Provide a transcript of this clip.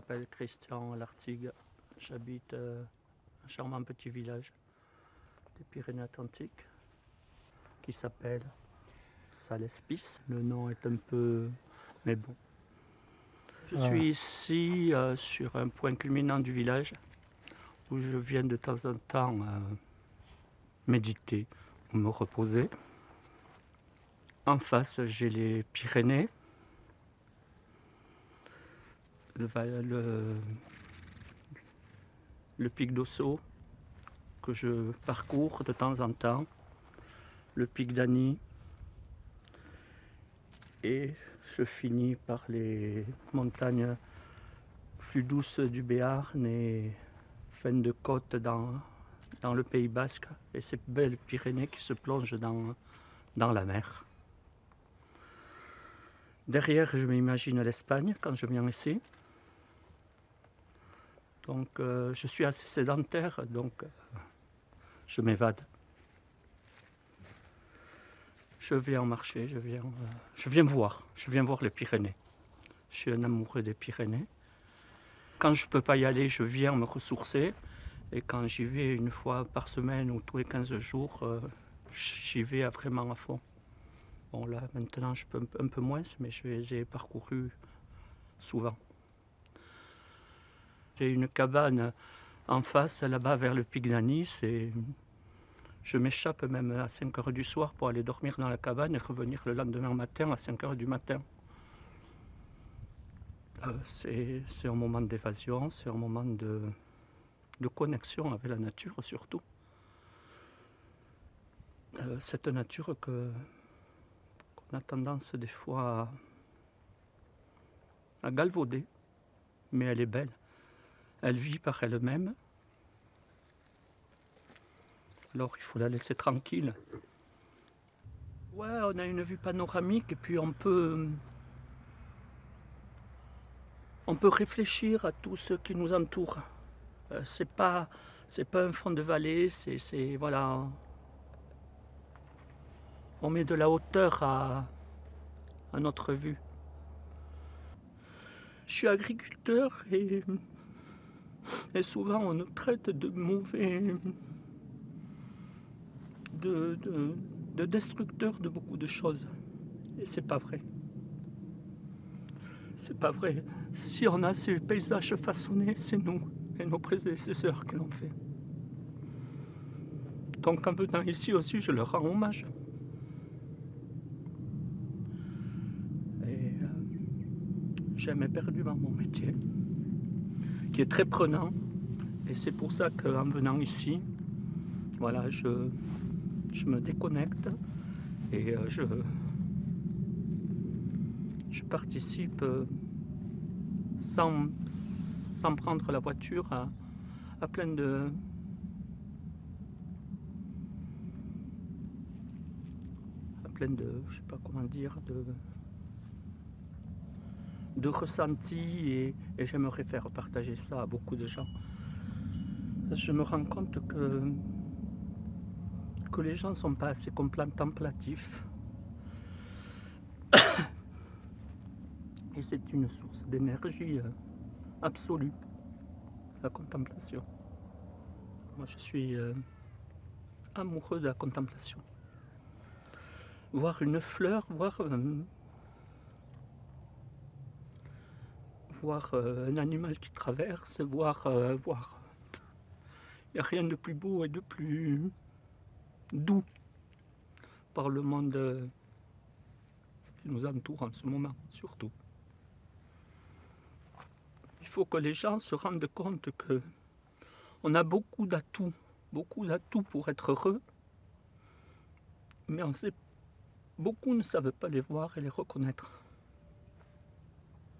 m'appelle Christian Lartigue. J'habite un charmant petit village des Pyrénées-Atlantiques qui s'appelle Salespis. Le nom est un peu... mais bon. Je suis ici sur un point culminant du village où je viens de temps en temps méditer ou me reposer. En face, j'ai les Pyrénées, le pic d'Ossau que je parcours de temps en temps, le pic d'Ani, et je finis par les montagnes plus douces du Béarn et fin de côte dans le Pays Basque, et ces belles Pyrénées qui se plongent dans la mer. Derrière, je m'imagine l'Espagne quand je viens ici. Donc je suis assez sédentaire, donc je m'évade. Je viens marcher, je viens voir les Pyrénées. Je suis un amoureux des Pyrénées. Quand je ne peux pas y aller, je viens me ressourcer. Et quand j'y vais une fois par semaine ou tous les 15 jours, j'y vais vraiment à fond. Bon là, maintenant, je peux un peu moins, mais je les ai parcourus souvent. J'ai une cabane en face, là-bas, vers le pic d'Ani. Je m'échappe même à 5 h du soir pour aller dormir dans la cabane et revenir le lendemain matin à 5 h du matin. C'est un moment d'évasion, c'est un moment de connexion avec la nature surtout. Cette nature qu'on a tendance des fois à galvauder, mais elle est belle. Elle vit par elle-même. Alors il faut la laisser tranquille. Ouais, on a une vue panoramique et puis on peut réfléchir à tout ce qui nous entoure. C'est pas un fond de vallée, c'est voilà. On met de la hauteur à notre vue. Je suis agriculteur et souvent on nous traite de mauvais, de destructeurs de beaucoup de choses. Et c'est pas vrai. C'est pas vrai. Si on a ces paysages façonnés, c'est nous et nos prédécesseurs qui l'ont fait. Donc en venant ici aussi, je leur rends hommage. Et j'aime éperdument mon métier, qui est très prenant. Et c'est pour ça qu'en venant ici, voilà, je me déconnecte et je participe sans prendre la voiture à plein de je sais pas comment dire, de ressentis, et j'aimerais faire partager ça à beaucoup de gens. Je me rends compte que les gens ne sont pas assez contemplatifs. Et c'est une source d'énergie absolue, la contemplation. Moi, je suis amoureux de la contemplation. Voir une fleur, voir un animal qui traverse, voir. Il n'y a rien de plus beau et de plus doux par le monde qui nous entoure en ce moment, surtout. Il faut que les gens se rendent compte qu'on a beaucoup d'atouts pour être heureux, mais beaucoup ne savent pas les voir et les reconnaître.